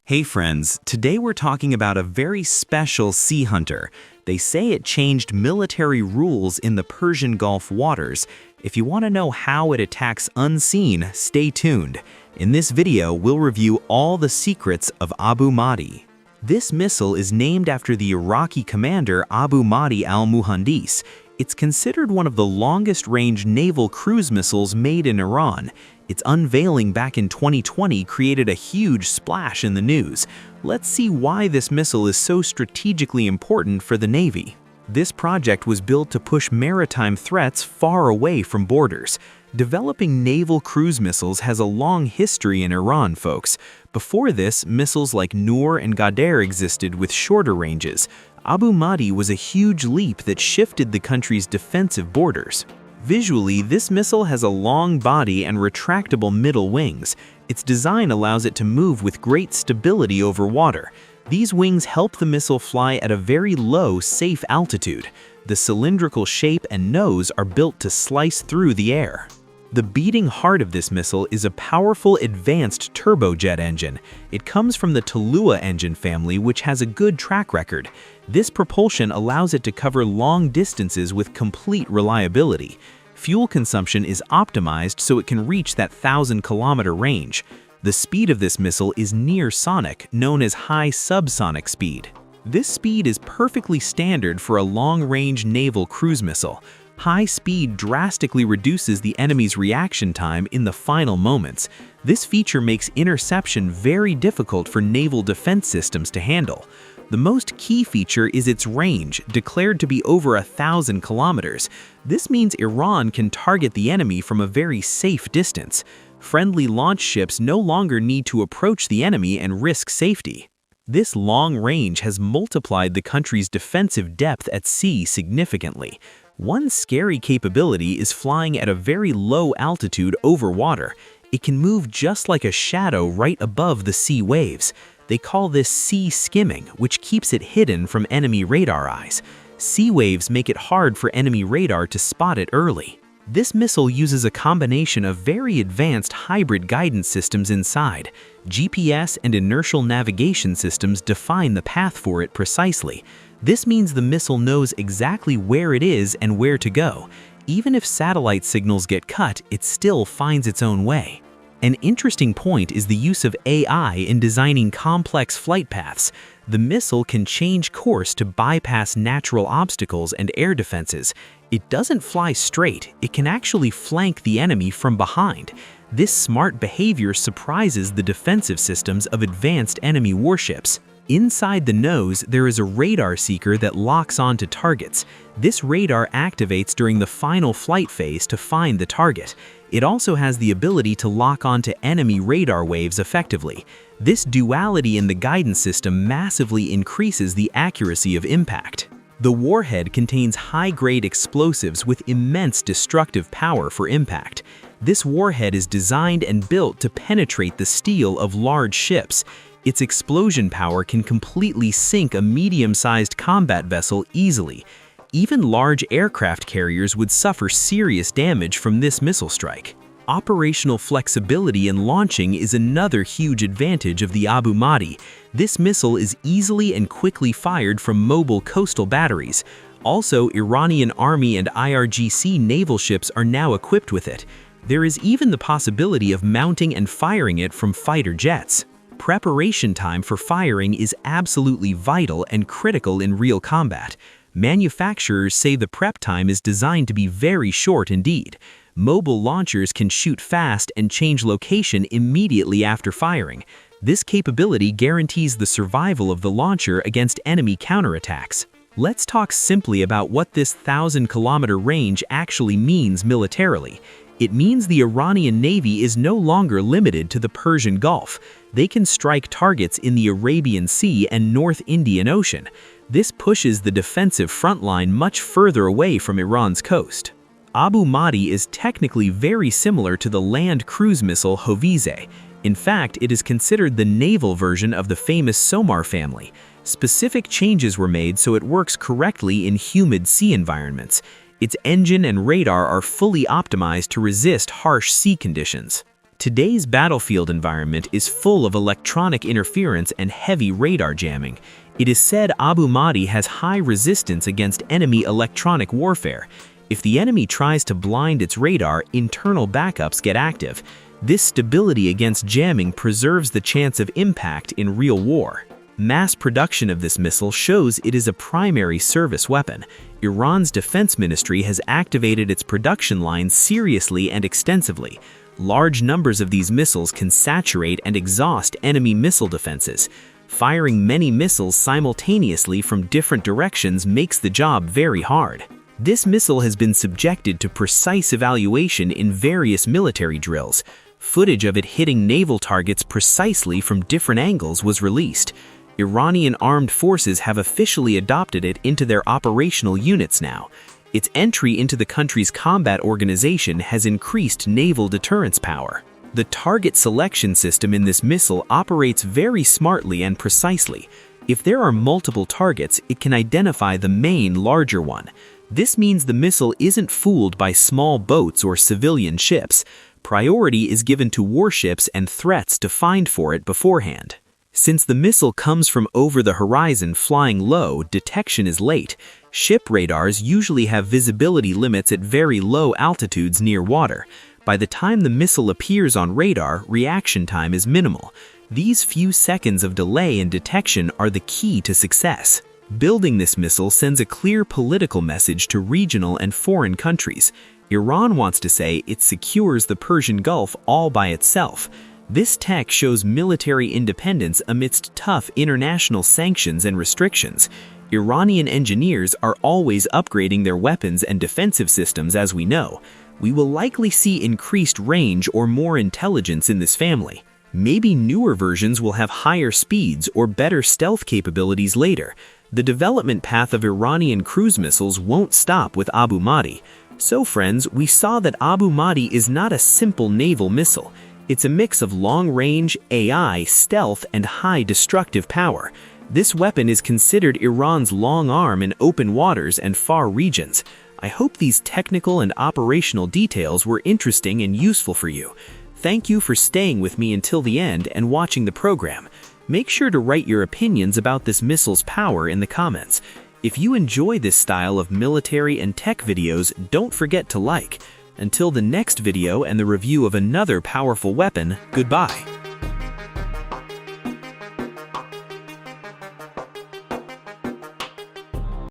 Hey friends, today we're talking about a very special sea hunter. They say it changed military rules in the Persian Gulf waters. If you want to know how it attacks unseen, stay tuned. In this video, we'll review all the secrets of Abu Mahdi. This missile is named after the Iraqi commander Abu Mahdi al-Muhandis. It's considered one of the longest-range naval cruise missiles made in Iran. Its unveiling back in 2020 created a huge splash in the news. Let's see why this missile is so strategically important for the Navy. This project was built to push maritime threats far away from borders. Developing naval cruise missiles has a long history in Iran, folks. Before this, missiles like Noor and Ghadir existed with shorter ranges. Abu Mahdi was a huge leap that shifted the country's defensive borders. Visually, this missile has a long body and retractable middle wings. Its design allows it to move with great stability over water. These wings help the missile fly at a very low, safe altitude. The cylindrical shape and nose are built to slice through the air. The beating heart of this missile is a powerful advanced turbojet engine. It comes from the Tulua engine family, which has a good track record. This propulsion allows it to cover long distances with complete reliability. Fuel consumption is optimized so it can reach that 1,000-kilometer range. The speed of this missile is near sonic, known as high subsonic speed. This speed is perfectly standard for a long-range naval cruise missile. High speed drastically reduces the enemy's reaction time in the final moments. This feature makes interception very difficult for naval defense systems to handle. The most key feature is its range, declared to be over 1,000 kilometers. This means Iran can target the enemy from a very safe distance. Friendly launch ships no longer need to approach the enemy and risk safety. This long range has multiplied the country's defensive depth at sea significantly. One scary capability is flying at a very low altitude over water. It can move just like a shadow right above the sea waves. They call this sea skimming, which keeps it hidden from enemy radar eyes. Sea waves make it hard for enemy radar to spot it early. This missile uses a combination of very advanced hybrid guidance systems inside. GPS and inertial navigation systems define the path for it precisely. This means the missile knows exactly where it is and where to go. Even if satellite signals get cut, it still finds its own way. An interesting point is the use of AI in designing complex flight paths. The missile can change course to bypass natural obstacles and air defenses. It doesn't fly straight, it can actually flank the enemy from behind. This smart behavior surprises the defensive systems of advanced enemy warships. Inside the nose, there is a radar seeker that locks onto targets. This radar activates during the final flight phase to find the target. It also has the ability to lock onto enemy radar waves effectively. This duality in the guidance system massively increases the accuracy of impact. The warhead contains high-grade explosives with immense destructive power for impact. This warhead is designed and built to penetrate the steel of large ships. Its explosion power can completely sink a medium-sized combat vessel easily. Even large aircraft carriers would suffer serious damage from this missile strike. Operational flexibility in launching is another huge advantage of the Abu Mahdi. This missile is easily and quickly fired from mobile coastal batteries. Also, Iranian Army and IRGC naval ships are now equipped with it. There is even the possibility of mounting and firing it from fighter jets. Preparation time for firing is absolutely vital and critical in real combat. Manufacturers say the prep time is designed to be very short indeed. Mobile launchers can shoot fast and change location immediately after firing. This capability guarantees the survival of the launcher against enemy counterattacks. Let's talk simply about what this 1,000-kilometer range actually means militarily. It means the Iranian Navy is no longer limited to the Persian Gulf. They can strike targets in the Arabian Sea and North Indian Ocean. This pushes the defensive front line much further away from Iran's coast. Abu Mahdi is technically very similar to the land cruise missile Hoveze. In fact, it is considered the naval version of the famous Somar family. Specific changes were made so it works correctly in humid sea environments. Its engine and radar are fully optimized to resist harsh sea conditions. Today's battlefield environment is full of electronic interference and heavy radar jamming. It is said Abu Mahdi has high resistance against enemy electronic warfare. If the enemy tries to blind its radar, internal backups get active. This stability against jamming preserves the chance of impact in real war. Mass production of this missile shows it is a primary service weapon. Iran's defense ministry has activated its production lines seriously and extensively. Large numbers of these missiles can saturate and exhaust enemy missile defenses. Firing many missiles simultaneously from different directions makes the job very hard. This missile has been subjected to precise evaluation in various military drills. Footage of it hitting naval targets precisely from different angles was released. Iranian armed forces have officially adopted it into their operational units now. Its entry into the country's combat organization has increased naval deterrence power. The target selection system in this missile operates very smartly and precisely. If there are multiple targets, it can identify the main, larger one. This means the missile isn't fooled by small boats or civilian ships. Priority is given to warships and threats defined for it beforehand. Since the missile comes from over the horizon flying low, detection is late. Ship radars usually have visibility limits at very low altitudes near water. By the time the missile appears on radar, reaction time is minimal. These few seconds of delay in detection are the key to success. Building this missile sends a clear political message to regional and foreign countries. Iran wants to say it secures the Persian Gulf all by itself. This tech shows military independence amidst tough international sanctions and restrictions. Iranian engineers are always upgrading their weapons and defensive systems, as we know. We will likely see increased range or more intelligence in this family. Maybe newer versions will have higher speeds or better stealth capabilities later. The development path of Iranian cruise missiles won't stop with Abu Mahdi. So friends, we saw that Abu Mahdi is not a simple naval missile. It's a mix of long-range, AI, stealth, and high destructive power. This weapon is considered Iran's long arm in open waters and far regions. I hope these technical and operational details were interesting and useful for you. Thank you for staying with me until the end and watching the program. Make sure to write your opinions about this missile's power in the comments. If you enjoy this style of military and tech videos, don't forget to like. Until the next video and the review of another powerful weapon, goodbye.